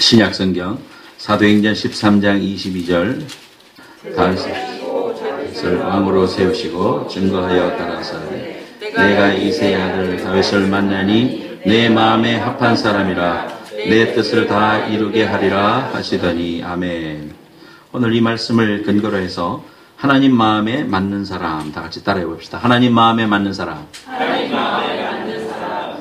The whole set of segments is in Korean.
신약성경 사도행전 13장 22절 다윗을 왕으로 세우시고 증거하여 가라사대 내가 이새의 아들 다윗을 만나니 내 마음에 합한 사람이라 내 뜻을 다 이루게 하리라 하시더니 아멘. 오늘 이 말씀을 근거로 해서 하나님 마음에 맞는 사람 다 같이 따라해 봅시다. 하나님 마음에 맞는 사람. 하나님 마음에 맞는 사람.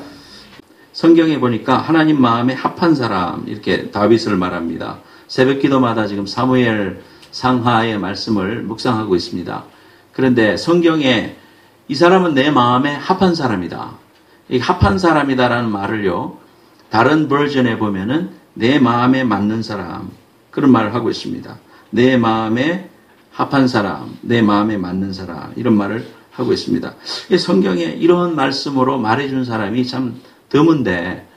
성경에 보니까 하나님 마음에 합한 사람 이렇게 다윗을 말합니다. 새벽기도마다 지금 사무엘 상하의 말씀을 묵상하고 있습니다. 그런데 성경에 이 사람은 내 마음에 합한 사람이다. 이 합한 사람이다라는 말을요. 다른 버전에 보면은 내 마음에 맞는 사람 그런 말을 하고 있습니다. 내 마음에 합한 사람, 내 마음에 맞는 사람 이런 말을 하고 있습니다. 성경에 이런 말씀으로 말해준 사람이 참 드문데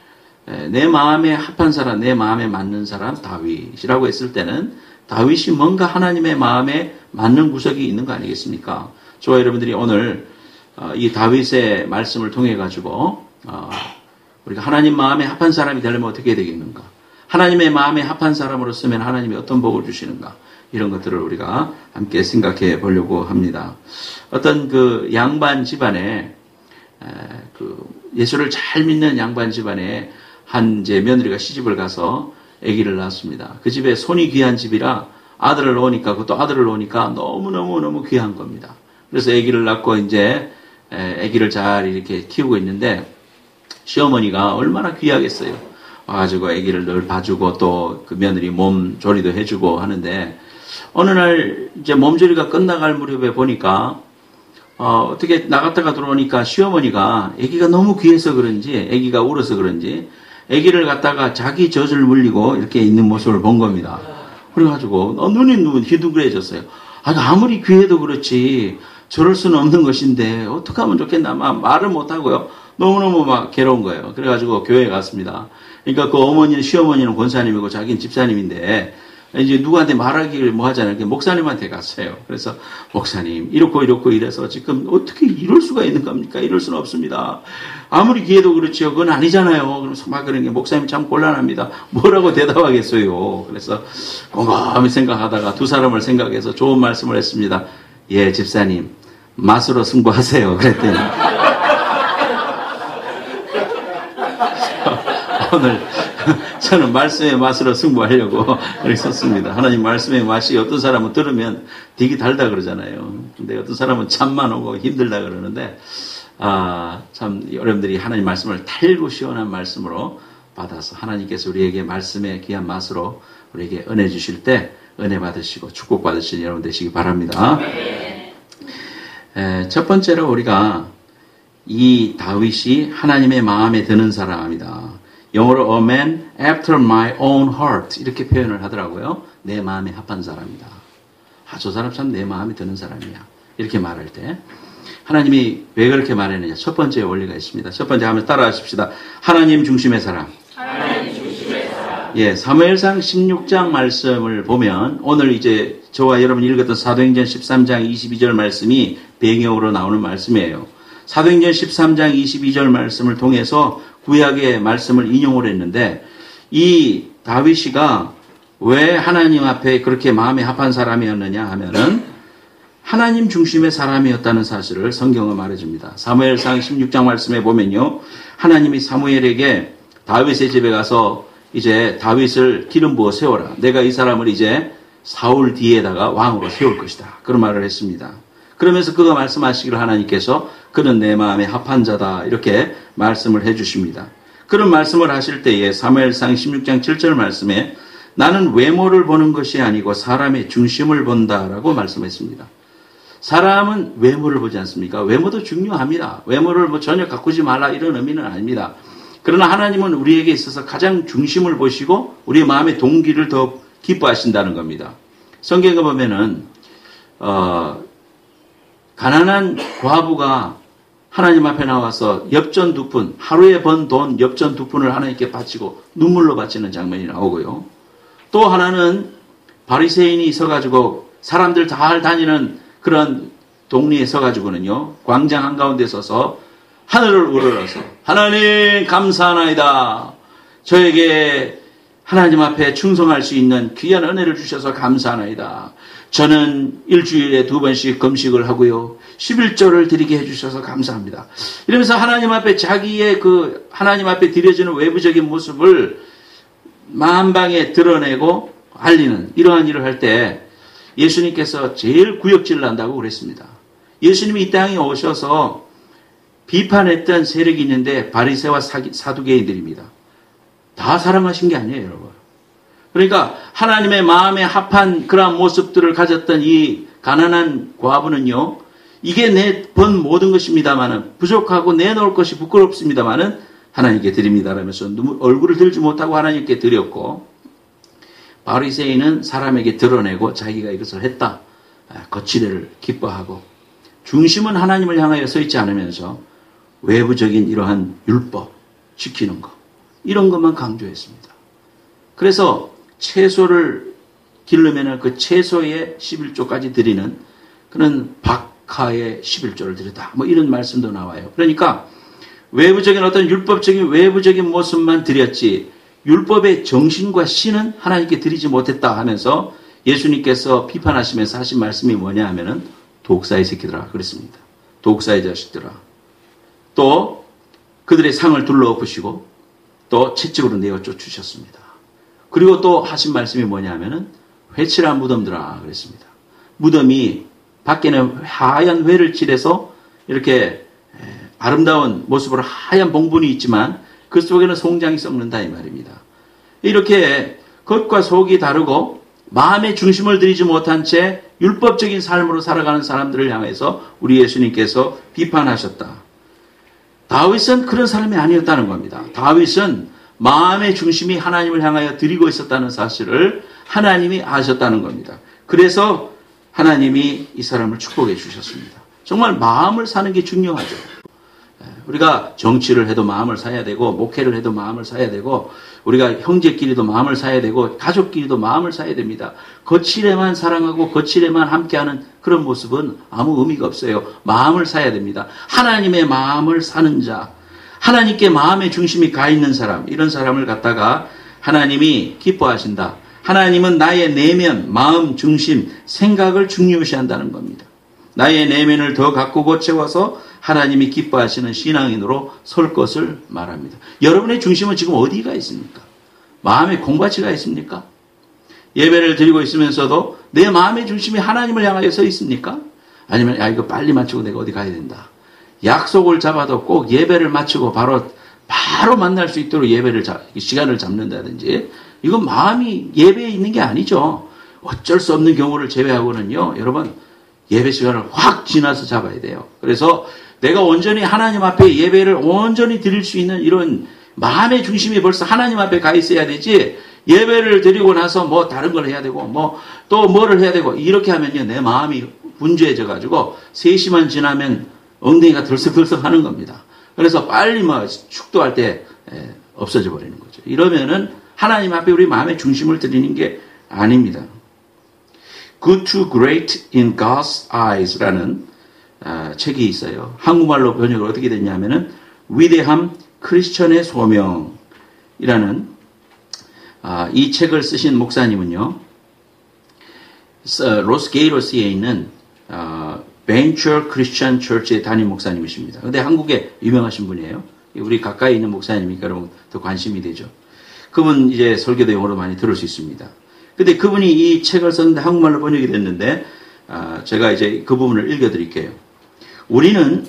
내 마음에 합한 사람, 내 마음에 맞는 사람 다윗이라고 했을 때는 다윗이 뭔가 하나님의 마음에 맞는 구석이 있는 거 아니겠습니까? 저와 여러분들이 오늘 이 다윗의 말씀을 통해 가지고 우리가 하나님 마음에 합한 사람이 되려면 어떻게 해야 되겠는가? 하나님의 마음에 합한 사람으로 쓰면 하나님이 어떤 복을 주시는가? 이런 것들을 우리가 함께 생각해 보려고 합니다. 어떤 그 양반 집안에 예수를 잘 믿는 양반 집안에 한 이제 며느리가 시집을 가서 아기를 낳았습니다. 그 집에 손이 귀한 집이라 아들을 놓으니까 그것도 아들을 놓으니까 너무 귀한 겁니다. 그래서 아기를 낳고 이제 아기를 잘 이렇게 키우고 있는데 시어머니가 얼마나 귀하겠어요. 와가지고 아기를 늘 봐주고 또 그 며느리 몸조리도 해주고 하는데 어느 날 이제 몸조리가 끝나갈 무렵에 보니까 어떻게 나갔다가 들어오니까 시어머니가 아기가 너무 귀해서 그런지 아기가 울어서 그런지 아기를 갖다가 자기 젖을 물리고 이렇게 있는 모습을 본 겁니다. 그래가지고 눈이 희둥그레졌어요. 아무리 귀해도 그렇지 저럴 수는 없는 것인데 어떻게 하면 좋겠나 말을 못하고요. 너무너무 막 괴로운 거예요. 그래가지고 교회에 갔습니다. 그러니까 그 어머니는 시어머니는 권사님이고 자기는 집사님인데 이제 누구한테 말하기를 뭐 하잖아요. 목사님한테 갔어요. 그래서 목사님 이렇고 이래서 지금 어떻게 이럴 수가 있는 겁니까? 이럴 수는 없습니다. 아무리 기해도 그렇지요. 그건 아니잖아요. 그러면서 막 그런 게 목사님 참 곤란합니다. 뭐라고 대답하겠어요. 그래서 곰곰이 생각하다가 두 사람을 생각해서 좋은 말씀을 했습니다. 예, 집사님 맛으로 승부하세요. 그랬더니 오늘 저는 말씀의 맛으로 승부하려고 그렇게 썼습니다. 하나님 말씀의 맛이 어떤 사람은 들으면 되게 달다 그러잖아요. 근데 어떤 사람은 참만 오고 힘들다 그러는데 참 여러분들이 하나님 말씀을 달고 시원한 말씀으로 받아서 하나님께서 우리에게 말씀의 귀한 맛으로 우리에게 은혜 주실 때 은혜 받으시고 축복 받으시는 여러분 되시기 바랍니다. 첫 번째로 우리가 이 다윗이 하나님의 마음에 드는 사람이다. 영어로 a man after my own heart 이렇게 표현을 하더라고요. 내 마음에 합한 사람이다. 저 사람 참 내 마음에 드는 사람이야. 이렇게 말할 때 하나님이 왜 그렇게 말했느냐. 첫 번째 원리가 있습니다. 첫 번째 하면 따라하십시다. 하나님 중심의 사람. 하나님 중심의 사람. 예, 사무엘상 16장 말씀을 보면 오늘 이제 저와 여러분이 읽었던 사도행전 13장 22절 말씀이 배경으로 나오는 말씀이에요. 사도행전 13장 22절 말씀을 통해서 구약의 말씀을 인용을 했는데 이 다윗이가 왜 하나님 앞에 그렇게 마음에 합한 사람이었느냐 하면은 하나님 중심의 사람이었다는 사실을 성경은 말해줍니다. 사무엘상 16장 말씀에 보면요. 하나님이 사무엘에게 다윗의 집에 가서 이제 다윗을 기름 부어 세워라. 내가 이 사람을 이제 사울 뒤에다가 왕으로 세울 것이다. 그런 말을 했습니다. 그러면서 그가 말씀하시기를 하나님께서 그는 내 마음에 합한 자다 이렇게 말씀을 해주십니다. 그런 말씀을 하실 때에 사무엘상 16장 7절 말씀에 나는 외모를 보는 것이 아니고 사람의 중심을 본다라고 말씀했습니다. 사람은 외모를 보지 않습니까? 외모도 중요합니다. 외모를 전혀 가꾸지 말라 이런 의미는 아닙니다. 그러나 하나님은 우리에게 있어서 가장 중심을 보시고 우리의 마음의 동기를 더 기뻐하신다는 겁니다. 성경에 보면은 가난한 과부가 하나님 앞에 나와서 엽전 2푼, 하루에 번 돈 엽전 2푼을 하나님께 바치고 눈물로 바치는 장면이 나오고요. 또 하나는 바리새인이 서가지고 사람들 잘 다니는 그런 동리에 서가지고는요. 광장 한가운데 서서 하늘을 우러러서 하나님 감사하나이다. 저에게 하나님 앞에 충성할 수 있는 귀한 은혜를 주셔서 감사하나이다. 저는 일주일에 2번씩 금식을 하고요. 11조를 드리게 해주셔서 감사합니다. 이러면서 하나님 앞에 자기의 하나님 앞에 드려지는 외부적인 모습을 만방에 드러내고 알리는 이러한 일을 할 때 예수님께서 제일 구역질을 한다고 그랬습니다. 예수님이 이 땅에 오셔서 비판했던 세력이 있는데 바리새와 사두개인들입니다. 다 사랑하신 게 아니에요, 여러분. 그러니까 하나님의 마음에 합한 그러한 모습들을 가졌던 이 가난한 과부는요, 이게 내 번 모든 것입니다마는 부족하고 내놓을 것이 부끄럽습니다마는 하나님께 드립니다. 라면서 얼굴을 들지 못하고 하나님께 드렸고, 바리새인은 사람에게 드러내고 자기가 이것을 했다. 거치대를 기뻐하고, 중심은 하나님을 향하여 서 있지 않으면서 외부적인 이러한 율법 지키는 것, 이런 것만 강조했습니다. 그래서 채소를 기르면 그 채소의 11조까지 드리는 그런 박하의 11조를 드렸다. 뭐 이런 말씀도 나와요. 그러니까 외부적인 어떤 율법적인 외부적인 모습만 드렸지 율법의 정신과 신은 하나님께 드리지 못했다 하면서 예수님께서 비판하시면서 하신 말씀이 뭐냐 하면은 독사의 새끼들아 그랬습니다. 독사의 자식들아. 또 그들의 상을 둘러엎으시고 또 채찍으로 내어 쫓으셨습니다. 그리고 또 하신 말씀이 뭐냐 하면은 회칠한 무덤들아 그랬습니다. 무덤이 밖에는 하얀 회를 칠해서 이렇게 아름다운 모습으로 하얀 봉분이 있지만 그 속에는 송장이 썩는다 이 말입니다. 이렇게 겉과 속이 다르고 마음의 중심을 들이지 못한 채 율법적인 삶으로 살아가는 사람들을 향해서 우리 예수님께서 비판하셨다. 다윗은 그런 사람이 아니었다는 겁니다. 다윗은 마음의 중심이 하나님을 향하여 드리고 있었다는 사실을 하나님이 아셨다는 겁니다. 그래서 하나님이 이 사람을 축복해 주셨습니다. 정말 마음을 사는 게 중요하죠. 우리가 정치를 해도 마음을 사야 되고 목회를 해도 마음을 사야 되고 우리가 형제끼리도 마음을 사야 되고 가족끼리도 마음을 사야 됩니다. 거칠에만 사랑하고 거칠에만 함께하는 그런 모습은 아무 의미가 없어요. 마음을 사야 됩니다. 하나님의 마음을 사는 자, 하나님께 마음의 중심이 가 있는 사람, 이런 사람을 갖다가 하나님이 기뻐하신다. 하나님은 나의 내면, 마음, 중심, 생각을 중요시한다는 겁니다. 나의 내면을 더 가꾸고 채워서 하나님이 기뻐하시는 신앙인으로 설 것을 말합니다. 여러분의 중심은 지금 어디가 있습니까? 마음에 공바치가 있습니까? 예배를 드리고 있으면서도 내 마음의 중심이 하나님을 향하여 서 있습니까? 아니면 야 이거 빨리 마치고 내가 어디 가야 된다. 약속을 잡아도 꼭 예배를 마치고 바로 만날 수 있도록 시간을 잡는다든지 이건 마음이 예배에 있는 게 아니죠. 어쩔 수 없는 경우를 제외하고는요. 여러분 예배 시간을 확 지나서 잡아야 돼요. 그래서 내가 온전히 하나님 앞에 예배를 온전히 드릴 수 있는 이런 마음의 중심이 벌써 하나님 앞에 가 있어야 되지 예배를 드리고 나서 뭐 다른 걸 해야 되고 뭐 또 뭐를 해야 되고 이렇게 하면요. 내 마음이 분주해져 가지고 3시만 지나면 엉덩이가 들썩들썩 하는 겁니다. 그래서 빨리 축도할 때 없어져 버리는 거죠. 이러면은 하나님 앞에 우리 마음의 중심을 드리는 게 아닙니다. Good to Great in God's Eyes라는 책이 있어요. 한국말로 번역을 어떻게 됐냐면은 위대함 크리스천의 소명이라는 이 책을 쓰신 목사님은요. 로스게이로스에 있는 벤처 크리스천 처치의 담임 목사님이십니다. 근데 한국에 유명하신 분이에요. 우리 가까이 있는 목사님이니까 여러분 더 관심이 되죠. 그분 이제 설교도 영어로 많이 들을 수 있습니다. 근데 그분이 이 책을 썼는데 한국말로 번역이 됐는데 제가 이제 그 부분을 읽어드릴게요. 우리는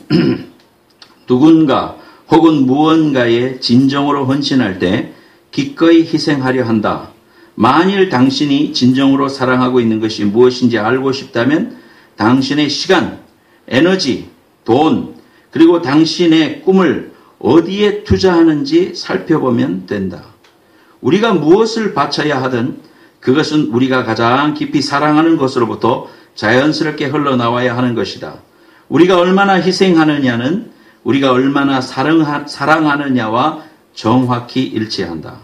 누군가 혹은 무언가에 진정으로 헌신할 때 기꺼이 희생하려 한다. 만일 당신이 진정으로 사랑하고 있는 것이 무엇인지 알고 싶다면 당신의 시간, 에너지, 돈, 그리고 당신의 꿈을 어디에 투자하는지 살펴보면 된다. 우리가 무엇을 바쳐야 하든 그것은 우리가 가장 깊이 사랑하는 것으로부터 자연스럽게 흘러나와야 하는 것이다. 우리가 얼마나 희생하느냐는 우리가 얼마나 사랑하느냐와 정확히 일치한다.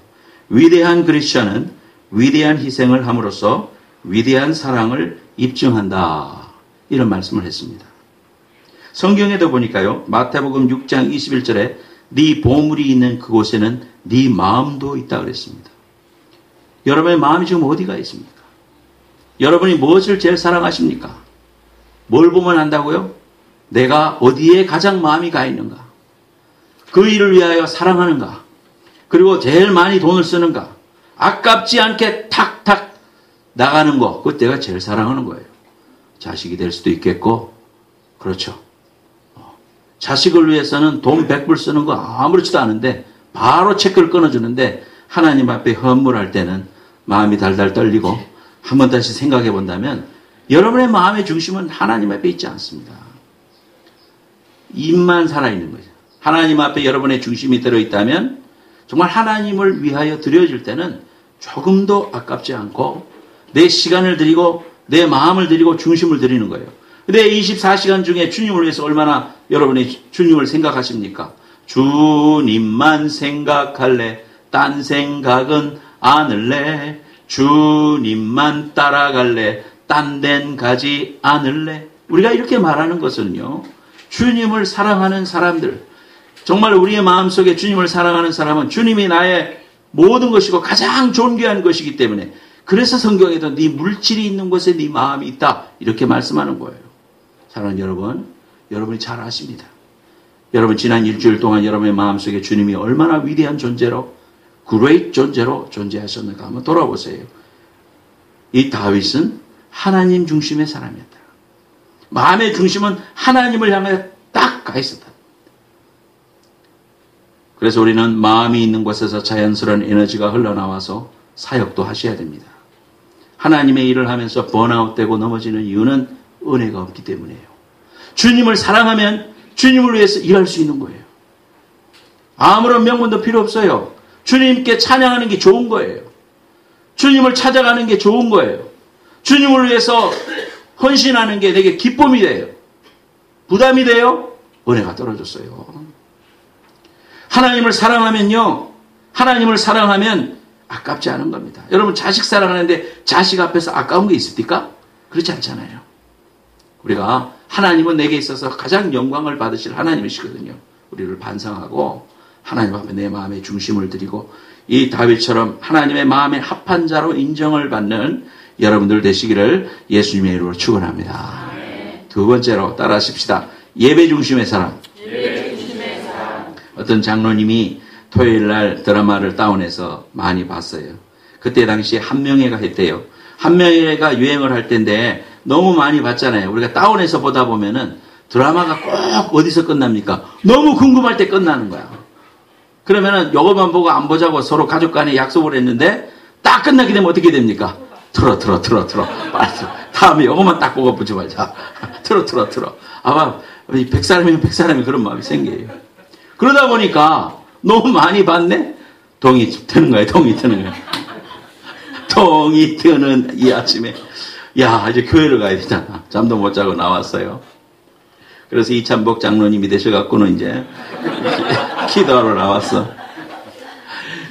위대한 그리스천은 위대한 희생을 함으로써 위대한 사랑을 입증한다. 이런 말씀을 했습니다. 성경에도 보니까요. 마태복음 6장 21절에 네 보물이 있는 그곳에는 네 마음도 있다 그랬습니다. 여러분의 마음이 지금 어디가 있습니까? 여러분이 무엇을 제일 사랑하십니까? 뭘 보면 안다고요? 내가 어디에 가장 마음이 가 있는가? 그 일을 위하여 사랑하는가? 그리고 제일 많이 돈을 쓰는가? 아깝지 않게 탁탁 나가는 거, 그것 내가 제일 사랑하는 거예요. 자식이 될 수도 있겠고, 그렇죠. 자식을 위해서는 돈 100불 쓰는 거 아무렇지도 않은데 바로 체크를 끊어주는데 하나님 앞에 헌물할 때는 마음이 달달 떨리고 한번 다시 생각해 본다면 여러분의 마음의 중심은 하나님 앞에 있지 않습니다. 입만 살아있는 거죠. 하나님 앞에 여러분의 중심이 들어있다면 정말 하나님을 위하여 드려질 때는 조금도 아깝지 않고 내 시간을 드리고 내 마음을 드리고 중심을 드리는 거예요. 근데 24시간 중에 주님을 위해서 얼마나 여러분이 주님을 생각하십니까? 주님만 생각할래, 딴 생각은 않을래, 주님만 따라갈래, 딴 데는 가지 않을래. 우리가 이렇게 말하는 것은요, 주님을 사랑하는 사람들, 정말 우리의 마음속에 주님을 사랑하는 사람은 주님이 나의 모든 것이고 가장 존귀한 것이기 때문에, 그래서 성경에도 네 물질이 있는 곳에 네 마음이 있다 이렇게 말씀하는 거예요. 사랑하는 여러분, 여러분이 잘 아십니다. 여러분 지난 일주일 동안 여러분의 마음속에 주님이 얼마나 위대한 존재로, 그레이트 존재로 존재하셨는가 한번 돌아보세요. 이 다윗은 하나님 중심의 사람이었다. 마음의 중심은 하나님을 향해 딱 가 있었다. 그래서 우리는 마음이 있는 곳에서 자연스러운 에너지가 흘러나와서 사역도 하셔야 됩니다. 하나님의 일을 하면서 번아웃되고 넘어지는 이유는 은혜가 없기 때문이에요. 주님을 사랑하면 주님을 위해서 일할 수 있는 거예요. 아무런 명분도 필요 없어요. 주님께 찬양하는 게 좋은 거예요. 주님을 찾아가는 게 좋은 거예요. 주님을 위해서 헌신하는 게 내게 기쁨이 돼요. 부담이 돼요? 은혜가 떨어졌어요. 하나님을 사랑하면요, 하나님을 사랑하면 아깝지 않은 겁니다. 여러분 자식 사랑하는데 자식 앞에서 아까운 게 있습니까? 그렇지 않잖아요. 우리가 하나님은 내게 있어서 가장 영광을 받으실 하나님이시거든요. 우리를 반성하고 하나님 앞에 내 마음의 중심을 드리고 이 다윗처럼 하나님의 마음에 합한 자로 인정을 받는 여러분들 되시기를 예수님의 이름으로 축원합니다. 두 번째로 따라하십시다. 예배 중심의 사람. 어떤 장로님이 토요일날 드라마를 다운해서 많이 봤어요. 그때 당시에 한명회가 했대요. 한명회가 유행을 할 때인데 너무 많이 봤잖아요. 우리가 다운해서 보다 보면은 드라마가 꼭 어디서 끝납니까? 너무 궁금할 때 끝나는 거야. 그러면은 요것만 보고 안 보자고 서로 가족 간에 약속을 했는데 딱 끝나게 되면 어떻게 됩니까? 틀어. 빨리 틀어. 다음에 요것만 딱 보고 보지 말자. 틀어. 아마 100사람이면 100사람이 그런 마음이 생겨요. 그러다 보니까 너무 많이 봤네? 동이 트는 거야. 동이 트는 이 아침에 야 이제 교회를 가야 되잖아. 잠도 못 자고 나왔어요. 그래서 이찬복 장로님이 되셔갖고는 이제 기도하러 나왔어.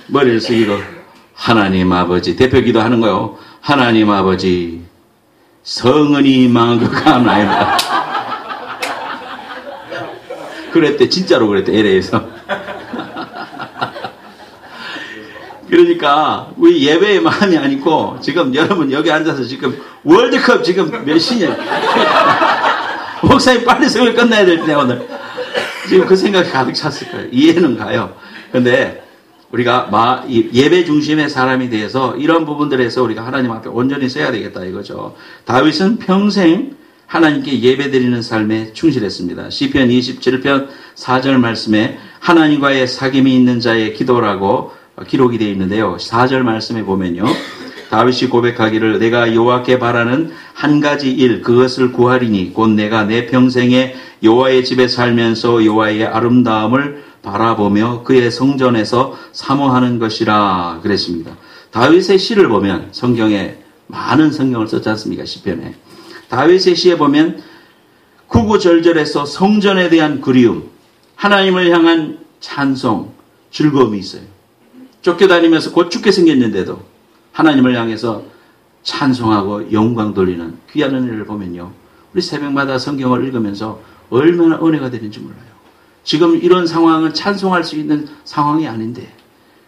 머리를 숙이고 하나님 아버지 대표 기도하는 거요. 하나님 아버지 성은이 망한 것 가나이다. 그랬대. 진짜로 그랬대. LA에서. 그러니까 우리 예배의 마음이 아니고 지금 여러분 여기 앉아서 지금 월드컵 지금 몇 시냐. 목사님 빨리 설교 끝나야 될 때 오늘. 지금 그 생각이 가득 찼을 거예요. 이해는 가요. 근데 우리가 예배 중심의 사람이 돼서 이런 부분들에서 우리가 하나님 앞에 온전히 서야 되겠다 이거죠. 다윗은 평생 하나님께 예배드리는 삶에 충실했습니다. 시편 27편 4절 말씀에 하나님과의 사귐이 있는 자의 기도라고 기록이 되어 있는데요. 4절 말씀에 보면요. 다윗이 고백하기를 내가 여호와께 바라는 한 가지 일 그것을 구하리니 곧 내가 내 평생에 여호와의 집에 살면서 여호와의 아름다움을 바라보며 그의 성전에서 사모하는 것이라 그랬습니다. 다윗의 시를 보면 성경에 많은 성경을 썼지 않습니까? 시편에. 다윗의 시에 보면 구구절절해서 성전에 대한 그리움, 하나님을 향한 찬송, 즐거움이 있어요. 쫓겨다니면서 곧 죽게 생겼는데도 하나님을 향해서 찬송하고 영광 돌리는 귀한 은혜를 보면요. 우리 새벽마다 성경을 읽으면서 얼마나 은혜가 되는지 몰라요. 지금 이런 상황은 찬송할 수 있는 상황이 아닌데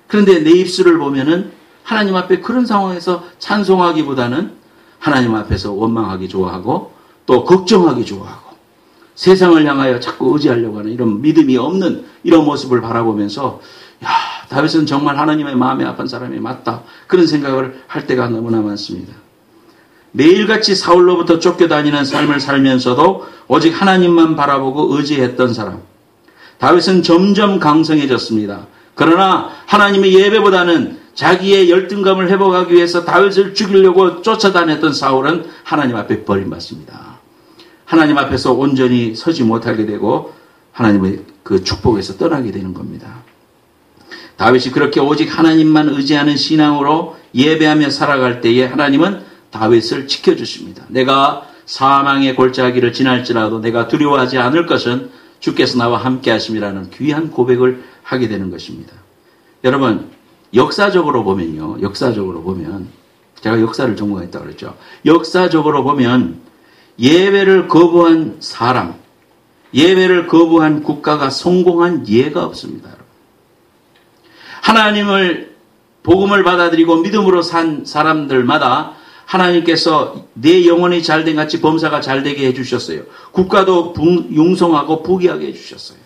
그런데 내 입술을 보면은 하나님 앞에 그런 상황에서 찬송하기보다는 하나님 앞에서 원망하기 좋아하고 또 걱정하기 좋아하고 세상을 향하여 자꾸 의지하려고 하는 이런 믿음이 없는 이런 모습을 바라보면서 야, 다윗은 정말 하나님의 마음에 아픈 사람이 맞다. 그런 생각을 할 때가 너무나 많습니다. 매일같이 사울로부터 쫓겨다니는 삶을 살면서도 오직 하나님만 바라보고 의지했던 사람. 다윗은 점점 강성해졌습니다. 그러나 하나님의 예배보다는 자기의 열등감을 회복하기 위해서 다윗을 죽이려고 쫓아다녔던 사울은 하나님 앞에 버림받습니다. 하나님 앞에서 온전히 서지 못하게 되고 하나님의 그 축복에서 떠나게 되는 겁니다. 다윗이 그렇게 오직 하나님만 의지하는 신앙으로 예배하며 살아갈 때에 하나님은 다윗을 지켜주십니다. 내가 사망의 골짜기를 지날지라도 내가 두려워하지 않을 것은 주께서 나와 함께 하심이라는 귀한 고백을 하게 되는 것입니다. 여러분, 역사적으로 보면 제가 역사를 전공했다고 그랬죠. 역사적으로 보면 예배를 거부한 사람, 예배를 거부한 국가가 성공한 예가 없습니다. 하나님을 복음을 받아들이고 믿음으로 산 사람들마다 하나님께서 내 영혼이 잘된 같이 범사가 잘되게 해주셨어요. 국가도 융성하고 부귀하게 해주셨어요.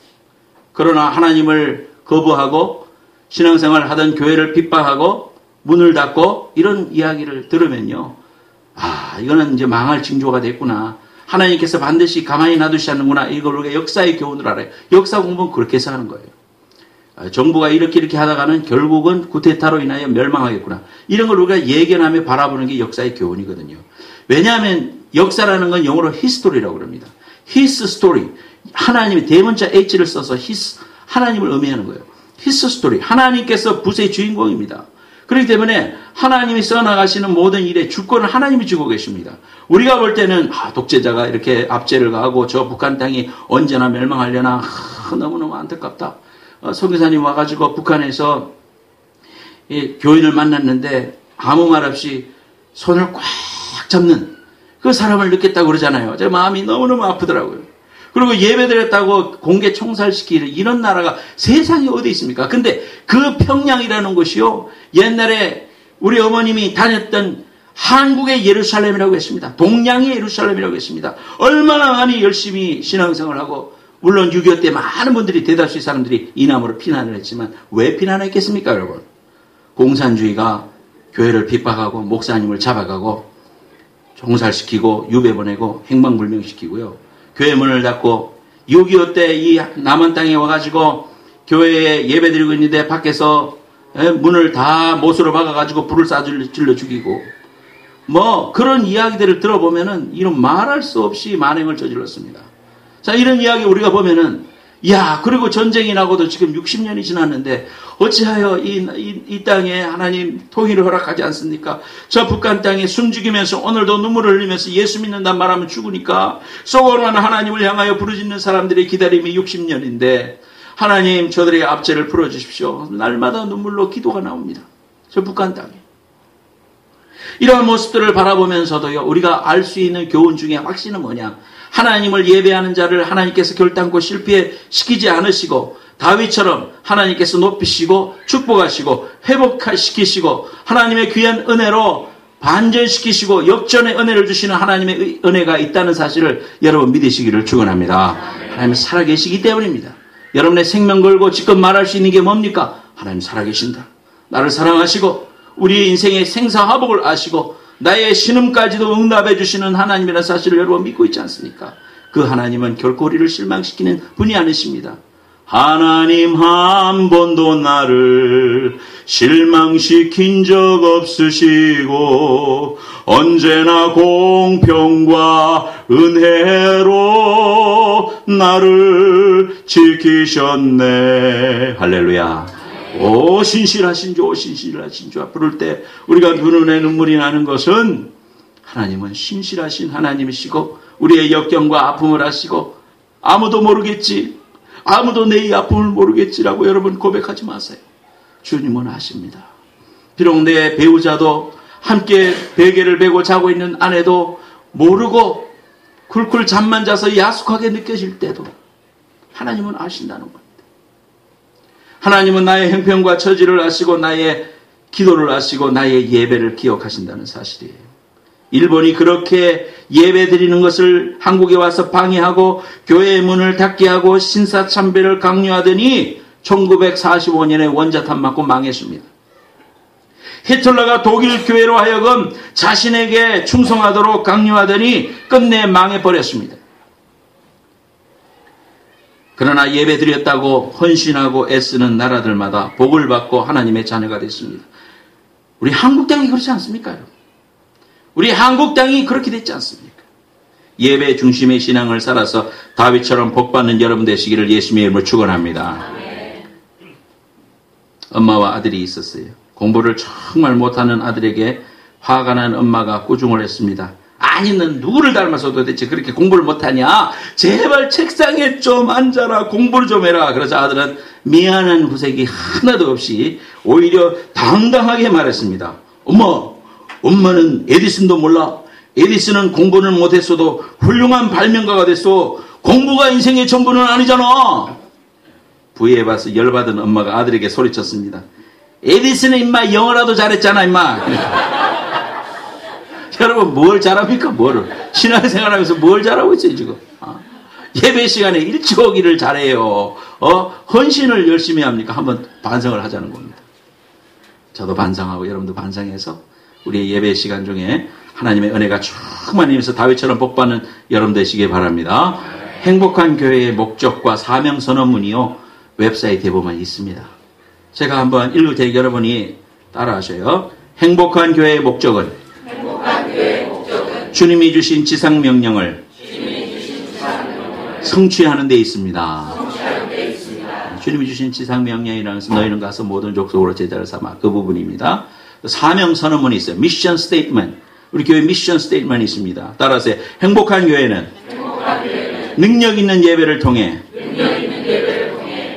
그러나 하나님을 거부하고 신앙생활을 하던 교회를 핍박하고 문을 닫고 이런 이야기를 들으면요. 아, 이거는 이제 망할 징조가 됐구나. 하나님께서 반드시 가만히 놔두시는구나. 이걸 우리가 역사의 교훈을 알아요. 역사 공부는 그렇게 해서 하는 거예요. 정부가 이렇게 하다가는 결국은 구테타로 인하여 멸망하겠구나. 이런 걸 우리가 예견하며 바라보는 게 역사의 교훈이거든요. 왜냐하면 역사라는 건 영어로 history라고 그럽니다. his story. 하나님이 대문자 h를 써서 his, 하나님을 의미하는 거예요. his story. 하나님께서 붓의 주인공입니다. 그렇기 때문에 하나님이 써나가시는 모든 일에 주권을 하나님이 쥐고 계십니다. 우리가 볼 때는 독재자가 이렇게 압제를 가하고 저 북한 땅이 언제나 멸망하려나 너무너무 안타깝다. 선교사님 와가지고 북한에서 교인을 만났는데 아무 말 없이 손을 꽉 잡는 그 사람을 느꼈다고 그러잖아요. 제 마음이 너무너무 아프더라고요. 그리고 예배드렸다고 공개 총살시키는 이런 나라가 세상에 어디 있습니까? 근데 그 평양이라는 곳이요. 옛날에 우리 어머님이 다녔던 한국의 예루살렘이라고 했습니다. 동양의 예루살렘이라고 했습니다. 얼마나 많이 열심히 신앙생활을 하고 물론 6.25 때 많은 분들이 대다수의 사람들이 이남으로 피난을 했지만 왜 피난했겠습니까, 여러분? 공산주의가 교회를 핍박하고 목사님을 잡아가고 종살시키고 유배 보내고 행방불명시키고요. 교회 문을 닫고 6.25 때 이 남한 땅에 와가지고 교회에 예배드리고 있는데 밖에서 문을 다 못으로 박아가지고 불을 쏴질러 죽이고 뭐 그런 이야기들을 들어보면은 이런 말할 수 없이 만행을 저질렀습니다. 자, 이런 이야기 우리가 보면은, 야, 그리고 전쟁이 나고도 지금 60년이 지났는데, 어찌하여 이 땅에 하나님 통일을 허락하지 않습니까? 저 북한 땅에 숨죽이면서 오늘도 눈물을 흘리면서 예수 믿는단 말하면 죽으니까, 쏘고는 하나님을 향하여 부르짖는 사람들의 기다림이 60년인데, 하나님 저들의 압제를 풀어주십시오. 날마다 눈물로 기도가 나옵니다. 저 북한 땅에. 이러한 모습들을 바라보면서도요, 우리가 알 수 있는 교훈 중에 확신은 뭐냐? 하나님을 예배하는 자를 하나님께서 결단코 실패시키지 않으시고 다윗처럼 하나님께서 높이시고 축복하시고 회복시키시고 하나님의 귀한 은혜로 반전시키시고 역전의 은혜를 주시는 하나님의 은혜가 있다는 사실을 여러분 믿으시기를 축원합니다. 하나님이 살아계시기 때문입니다. 여러분의 생명 걸고 지금 말할 수 있는 게 뭡니까? 하나님 살아계신다. 나를 사랑하시고 우리의 인생의 생사화복을 아시고 나의 신음까지도 응답해 주시는 하나님이라는 사실을 여러분 믿고 있지 않습니까? 그 하나님은 결코 우리를 실망시키는 분이 아니십니다. 하나님 한 번도 나를 실망시킨 적 없으시고 언제나 공평과 은혜로 나를 지키셨네. 할렐루야. 오 신실하신 주, 오 신실하신 주 부를 때 우리가 눈에 눈물이 나는 것은 하나님은 신실하신 하나님이시고 우리의 역경과 아픔을 아시고 아무도 모르겠지, 아무도 내 이 아픔을 모르겠지라고 여러분 고백하지 마세요. 주님은 아십니다. 비록 내 배우자도 함께 베개를 베고 자고 있는 아내도 모르고 쿨쿨 잠만 자서 야속하게 느껴질 때도 하나님은 아신다는 겁니다. 하나님은 나의 형편과 처지를 아시고 나의 기도를 아시고 나의 예배를 기억하신다는 사실이에요. 일본이 그렇게 예배 드리는 것을 한국에 와서 방해하고 교회의 문을 닫게 하고 신사참배를 강요하더니 1945년에 원자탄 맞고 망했습니다. 히틀러가 독일 교회로 하여금 자신에게 충성하도록 강요하더니 끝내 망해버렸습니다. 그러나 예배 드렸다고 헌신하고 애쓰는 나라들마다 복을 받고 하나님의 자녀가 됐습니다. 우리 한국 땅이 그렇지 않습니까, 여러분? 우리 한국 땅이 그렇게 됐지 않습니까? 예배 중심의 신앙을 살아서 다윗처럼 복받는 여러분 되시기를 예수님의 이름으로 축원합니다. 엄마와 아들이 있었어요. 공부를 정말 못하는 아들에게 화가 난 엄마가 꾸중을 했습니다. 아니, 넌 누구를 닮아서 도대체 그렇게 공부를 못하냐? 제발 책상에 좀 앉아라. 공부를 좀 해라. 그래서 아들은 미안한 후색이 하나도 없이 오히려 당당하게 말했습니다. 엄마는 에디슨도 몰라. 에디슨은 공부는 못했어도 훌륭한 발명가가 됐어. 공부가 인생의 전부는 아니잖아. 부해봐서 열받은 엄마가 아들에게 소리쳤습니다. 에디슨은 임마 영어라도 잘했잖아, 임마. 여러분, 뭘 잘합니까? 뭐를? 신앙생활하면서 뭘 잘하고 있어요, 지금? 예배 시간에 일치오기를 잘해요. 헌신을 열심히 합니까? 한번 반성을 하자는 겁니다. 저도 반성하고 여러분도 반성해서 우리의 예배 시간 중에 하나님의 은혜가 충만히 임해서 다윗처럼 복받는 여러분 되시길 바랍니다. 행복한 교회의 목적과 사명 선언문이요, 웹사이트에 보면 있습니다. 제가 한번 읽을 테니 여러분이 따라하셔요. 행복한 교회의 목적은 주님이 주신 지상 명령을 성취하는 데 있습니다. 주님이 주신 지상 명령이라는 것은 너희는 가서 모든 족속으로 제자를 삼아, 그 부분입니다. 사명 선언문이 있어요. 미션 스테이트먼트. 우리 교회 미션 스테이트먼이 있습니다. 따라서 행복한 교회는 능력 있는 예배를 통해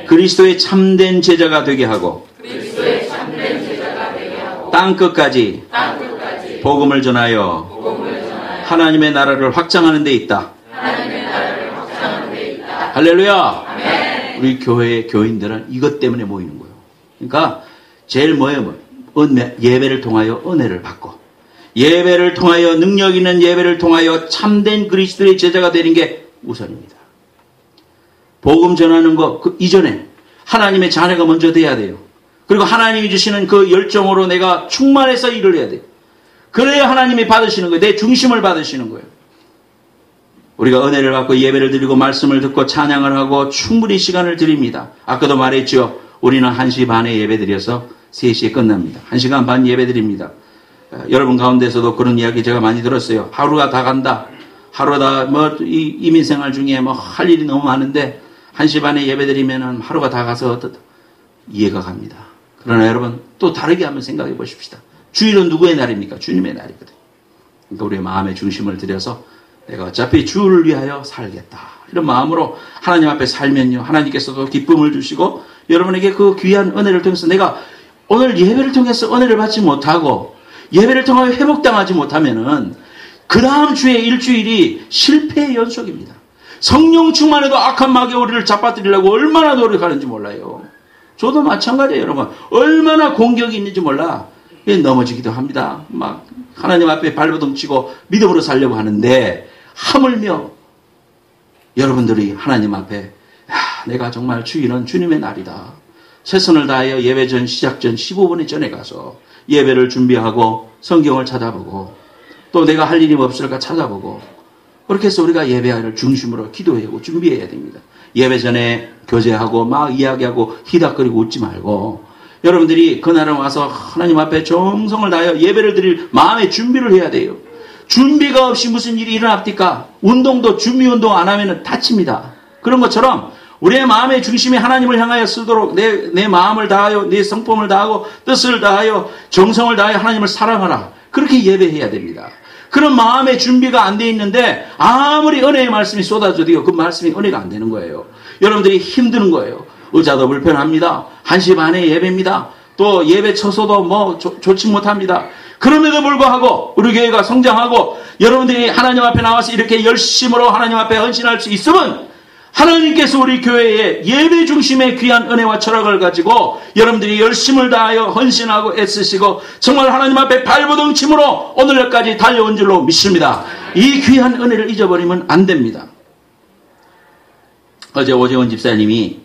그리스도의 참된 제자가 되게 하고 땅 끝까지 복음을 전하여 하나님의 나라를 확장하는 데 있다. 할렐루야. 우리 교회의 교인들은 이것 때문에 모이는 거예요. 그러니까 제일 뭐예요? 예배를 통하여 은혜를 받고, 예배를 통하여 능력 있는 예배를 통하여 참된 그리스도의 제자가 되는 게 우선입니다. 복음 전하는 거 그 이전에 하나님의 자녀가 먼저 돼야 돼요. 그리고 하나님이 주시는 그 열정으로 내가 충만해서 일을 해야 돼요. 그래야 하나님이 받으시는 거예요. 내 중심을 받으시는 거예요. 우리가 은혜를 받고 예배를 드리고 말씀을 듣고 찬양을 하고 충분히 시간을 드립니다. 아까도 말했죠. 우리는 1시 반에 예배 드려서 3시에 끝납니다. 1시간 반 예배 드립니다. 여러분 가운데서도 그런 이야기 제가 많이 들었어요. 하루가 다 간다. 하루가 이민생활 중에 할 일이 너무 많은데 1시 반에 예배 드리면 하루가 다 가서 이해가 갑니다. 그러나 여러분 또 다르게 한번 생각해 보십시다. 주일은 누구의 날입니까? 주님의 날이거든요. 그러니까 우리의 마음의 중심을 들여서 내가 어차피 주를 위하여 살겠다. 이런 마음으로 하나님 앞에 살면요, 하나님께서도 기쁨을 주시고 여러분에게 그 귀한 은혜를 통해서 내가 오늘 예배를 통해서 은혜를 받지 못하고 예배를 통하여 회복당하지 못하면은 그 다음 주에 일주일이 실패의 연속입니다. 성령 충만해도 악한 마귀 우리를 잡아들이려고 얼마나 노력하는지 몰라요. 저도 마찬가지예요, 여러분. 얼마나 공격이 있는지 몰라. 넘어지기도 합니다. 막 하나님 앞에 발버둥 치고 믿음으로 살려고 하는데 하물며 여러분들이 하나님 앞에 내가 정말 주일은 주님의 날이다. 최선을 다하여 예배 전 시작 전 15분 전에 가서 예배를 준비하고 성경을 찾아보고 또 내가 할 일이 없을까 찾아보고 그렇게 해서 우리가 예배를 중심으로 기도하고 준비해야 됩니다. 예배 전에 교제하고 막 이야기하고 희닥거리고 웃지 말고 여러분들이 그날은 와서 하나님 앞에 정성을 다하여 예배를 드릴 마음의 준비를 해야 돼요. 준비가 없이 무슨 일이 일어납니까? 운동도 준비 운동 안 하면 다칩니다. 그런 것처럼 우리의 마음의 중심이 하나님을 향하여 쓰도록 내 마음을 다하여 내 성품을 다하고 뜻을 다하여 정성을 다하여 하나님을 사랑하라. 그렇게 예배해야 됩니다. 그런 마음의 준비가 안 돼 있는데 아무리 은혜의 말씀이 쏟아져도 그 말씀이 은혜가 안 되는 거예요. 여러분들이 힘드는 거예요. 의자도 불편합니다. 1시 반에 예배입니다. 또 예배 쳐서도 좋지 못합니다. 그럼에도 불구하고 우리 교회가 성장하고 여러분들이 하나님 앞에 나와서 이렇게 열심으로 하나님 앞에 헌신할 수 있으면 하나님께서 우리 교회에 예배 중심의 귀한 은혜와 철학을 가지고 여러분들이 열심을 다하여 헌신하고 애쓰시고 정말 하나님 앞에 발버둥침으로 오늘까지 달려온 줄로 믿습니다. 이 귀한 은혜를 잊어버리면 안 됩니다. 어제 오재원 집사님이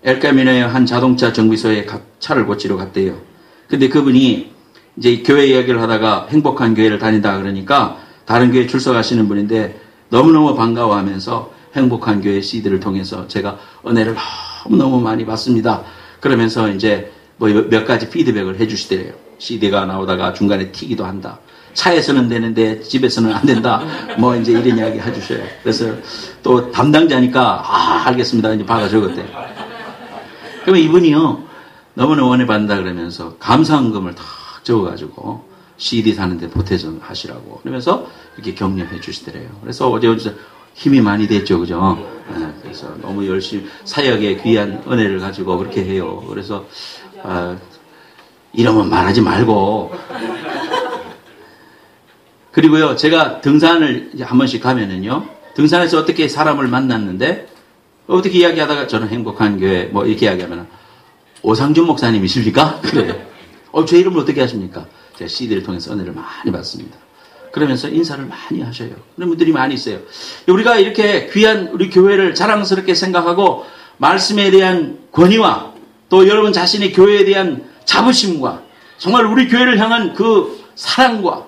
엘카미노의 한 자동차 정비소에 차를 고치러 갔대요. 근데 그분이 이제 교회 이야기를 하다가 행복한 교회를 다닌다 그러니까 다른 교회 출석하시는 분인데 너무너무 반가워하면서 행복한 교회 CD를 통해서 제가 은혜를 너무너무 많이 받습니다. 그러면서 이제 뭐 몇 가지 피드백을 해주시더래요. CD가 나오다가 중간에 튀기도 한다. 차에서는 되는데 집에서는 안 된다. 뭐 이제 이런 이야기 해주셔요. 그래서 또 담당자니까 알겠습니다. 이제 받아 적었대요. 그러면 이분이요 너무너무 은혜 받는다 그러면서 감사한금을 탁 적어가지고 CD 사는데 보태서 하시라고 그러면서 이렇게 격려해 주시더래요. 그래서 어제 힘이 많이 됐죠, 그죠? 네, 그래서 너무 열심히 사역의 귀한 은혜를 가지고 그렇게 해요. 그래서 이러면 말하지 말고. 그리고요, 제가 등산을 한 번씩 가면은요, 등산에서 어떻게 사람을 만났는데 어떻게 이야기하다가 저는 행복한 교회 뭐 이렇게 이야기하면 오상준 목사님이십니까? 그래요. 제 이름을 어떻게 하십니까? 제가 CD를 통해서 은혜를 많이 받습니다. 그러면서 인사를 많이 하셔요. 그런 분들이 많이 있어요. 우리가 이렇게 귀한 우리 교회를 자랑스럽게 생각하고 말씀에 대한 권위와 또 여러분 자신의 교회에 대한 자부심과 정말 우리 교회를 향한 그 사랑과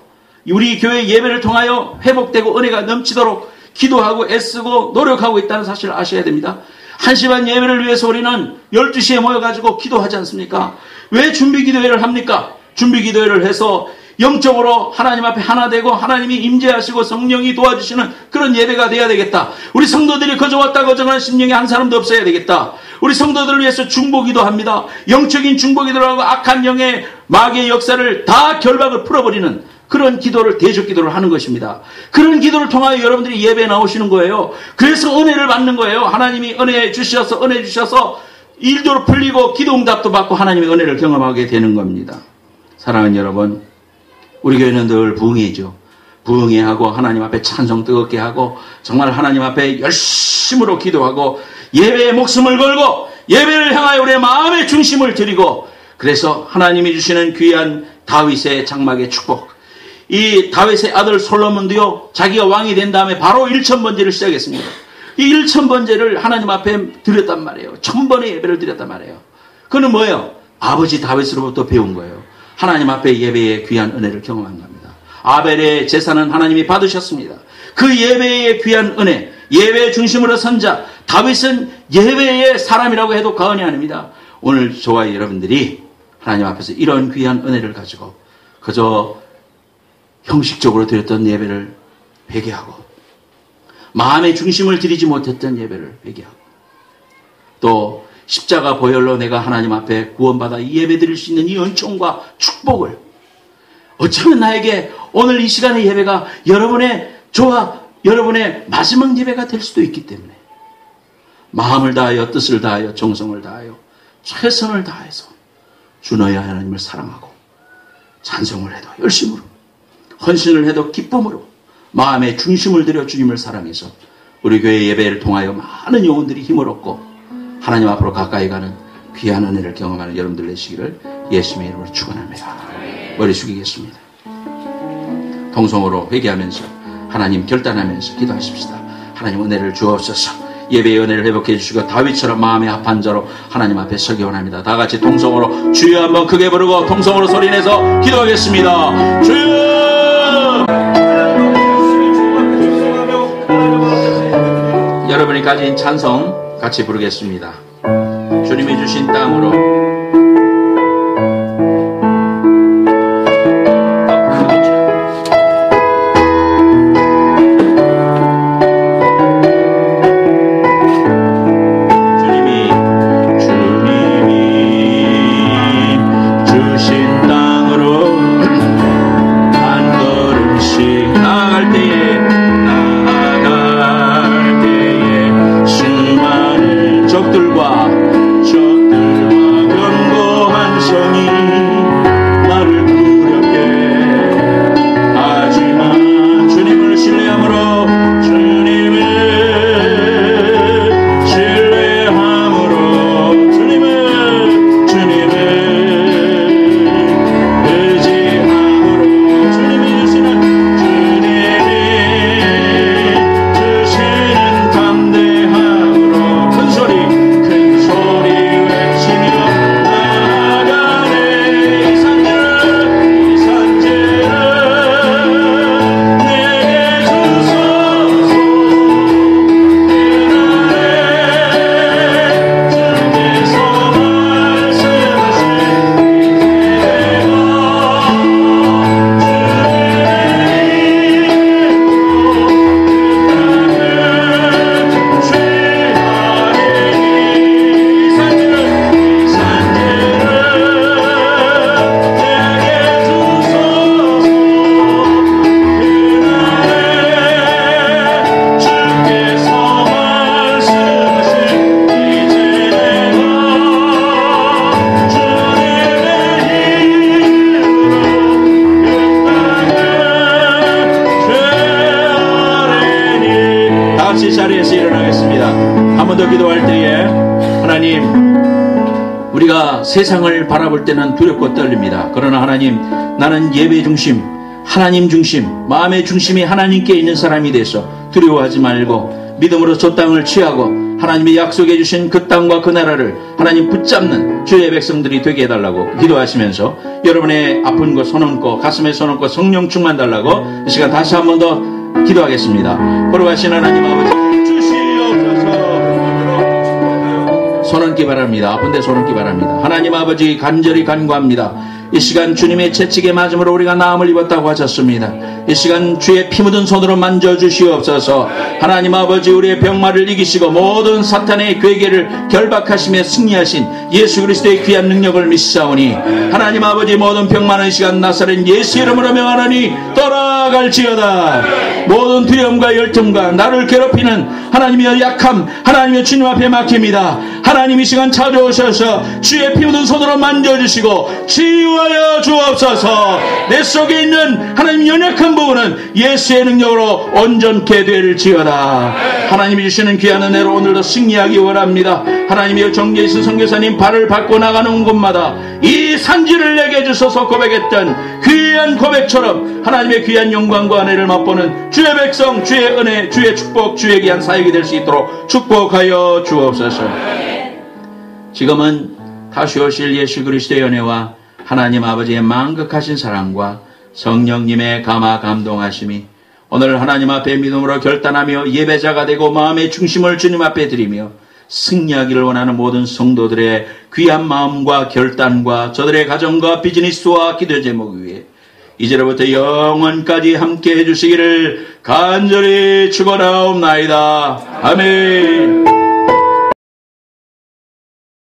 우리 교회 예배를 통하여 회복되고 은혜가 넘치도록 기도하고 애쓰고 노력하고 있다는 사실을 아셔야 됩니다. 1시 반 예배를 위해서 우리는 12시에 모여가지고 기도하지 않습니까? 왜 준비 기도회를 합니까? 준비 기도회를 해서 영적으로 하나님 앞에 하나 되고 하나님이 임재하시고 성령이 도와주시는 그런 예배가 돼야 되겠다. 우리 성도들이 거저 왔다 거저 가는 심령이 한 사람도 없어야 되겠다. 우리 성도들을 위해서 중보기도 합니다. 영적인 중보기도를 하고 악한 영의 마귀의 역사를 다 결박을 풀어버리는 그런 기도를 대적 기도를 하는 것입니다. 그런 기도를 통하여 여러분들이 예배에 나오시는 거예요. 그래서 은혜를 받는 거예요. 하나님이 은혜 주셔서 일도 풀리고 기도 응답도 받고 하나님의 은혜를 경험하게 되는 겁니다. 사랑하는 여러분, 우리 교회는 늘 부흥회죠. 부흥회하고 하나님 앞에 찬송 뜨겁게 하고 정말 하나님 앞에 열심으로 기도하고 예배에 목숨을 걸고 예배를 향하여 우리의 마음의 중심을 드리고 그래서 하나님이 주시는 귀한 다윗의 장막의 축복. 이 다윗의 아들 솔로몬도요 자기가 왕이 된 다음에 바로 1000번제를 시작했습니다. 이 1000번제를 하나님 앞에 드렸단 말이에요. 1000번의 예배를 드렸단 말이에요. 그는 뭐예요? 아버지 다윗으로부터 배운 거예요. 하나님 앞에 예배의 귀한 은혜를 경험한 겁니다. 아벨의 제사는 하나님이 받으셨습니다. 그 예배의 귀한 은혜, 예배 중심으로 선자 다윗은 예배의 사람이라고 해도 과언이 아닙니다. 오늘 저와 여러분들이 하나님 앞에서 이런 귀한 은혜를 가지고 그저 형식적으로 드렸던 예배를 회개하고 마음의 중심을 드리지 못했던 예배를 회개하고 또 십자가 보혈로 내가 하나님 앞에 구원받아 예배 드릴 수 있는 이 은총과 축복을 어쩌면 나에게 오늘 이 시간의 예배가 저와 여러분의 마지막 예배가 될 수도 있기 때문에 마음을 다하여 뜻을 다하여 정성을 다하여 최선을 다해서 주 너의 하나님을 사랑하고 찬송을 해도 열심으로 헌신을 해도 기쁨으로 마음의 중심을 들여 주님을 사랑해서 우리 교회 예배를 통하여 많은 영혼들이 힘을 얻고 하나님 앞으로 가까이 가는 귀한 은혜를 경험하는 여러분들 되시기를 예수님의 이름으로 축원합니다. 머리 숙이겠습니다. 통성으로 회개하면서 하나님 결단하면서 기도하십시다. 하나님 은혜를 주옵소서. 예배의 은혜를 회복해 주시고 다윗처럼 마음의 합한 자로 하나님 앞에 서기 원합니다. 다 같이 통성으로 주여 한번 크게 부르고 통성으로 소리내서 기도하겠습니다. 주여! 여러분이 가진 찬송 같이 부르겠습니다. 주님이 주신 땅으로 적들과 같이 자리에서 일어나겠습니다. 한 번 더 기도할 때에 하나님, 우리가 세상을 바라볼 때는 두렵고 떨립니다. 그러나 하나님, 나는 예배 중심, 하나님 중심, 마음의 중심이 하나님께 있는 사람이 돼서 두려워하지 말고 믿음으로 저 땅을 취하고 하나님이 약속해 주신 그 땅과 그 나라를 하나님 붙잡는 주의 백성들이 되게 해달라고 기도하시면서 여러분의 아픈 거 손 얹고 가슴에 손 얹고 성령 충만 달라고 이 시간 다시 한 번 더 기도하겠습니다. 걸어가신 하나님 아버지 주시옵소서. 손 얹기 바랍니다. 아픈데 손 얹기 바랍니다. 하나님 아버지 간절히 간구합니다. 이 시간 주님의 채찍에 맞음으로 우리가 나음을 입었다고 하셨습니다. 이 시간 주의 피 묻은 손으로 만져주시옵소서. 하나님 아버지, 우리의 병마를 이기시고 모든 사탄의 괴계를 결박하시며 승리하신 예수 그리스도의 귀한 능력을 믿사오니 하나님 아버지, 모든 병마는 이 시간 나사렛 예수 이름으로 명하노니 떠나갈지어다. 모든 두려움과 열등과 나를 괴롭히는 하나님의 약함, 하나님의 주님 앞에 맡깁니다. 하나님 이 시간 찾아오셔서 주의 피 묻은 손으로 만져주시고 치유하여 주옵소서. 내 속에 있는 하나님 연약한 부분은 예수의 능력으로 온전케 될지어다. 하나님이 주시는 귀한 은혜로 오늘도 승리하기 원합니다. 하나님의 정계에 있는 선교사님 발을 밟고 나가는 곳마다 이 산지를 내게 주셔서 고백했던 귀한 고백처럼 하나님의 귀한 영광과 은혜를 맛보는 주의 백성, 주의 은혜, 주의 축복, 주의 귀한 사역이 될 수 있도록 축복하여 주옵소서. 지금은 다시 오실 예수 그리스도의 은혜와 하나님 아버지의 만극하신 사랑과 성령님의 감화 감동하심이 오늘 하나님 앞에 믿음으로 결단하며 예배자가 되고 마음의 중심을 주님 앞에 드리며 승리하기를 원하는 모든 성도들의 귀한 마음과 결단과 저들의 가정과 비즈니스와 기도 제목 위에 이제로부터 영원까지 함께 해주시기를 간절히 축원하옵나이다. 아멘.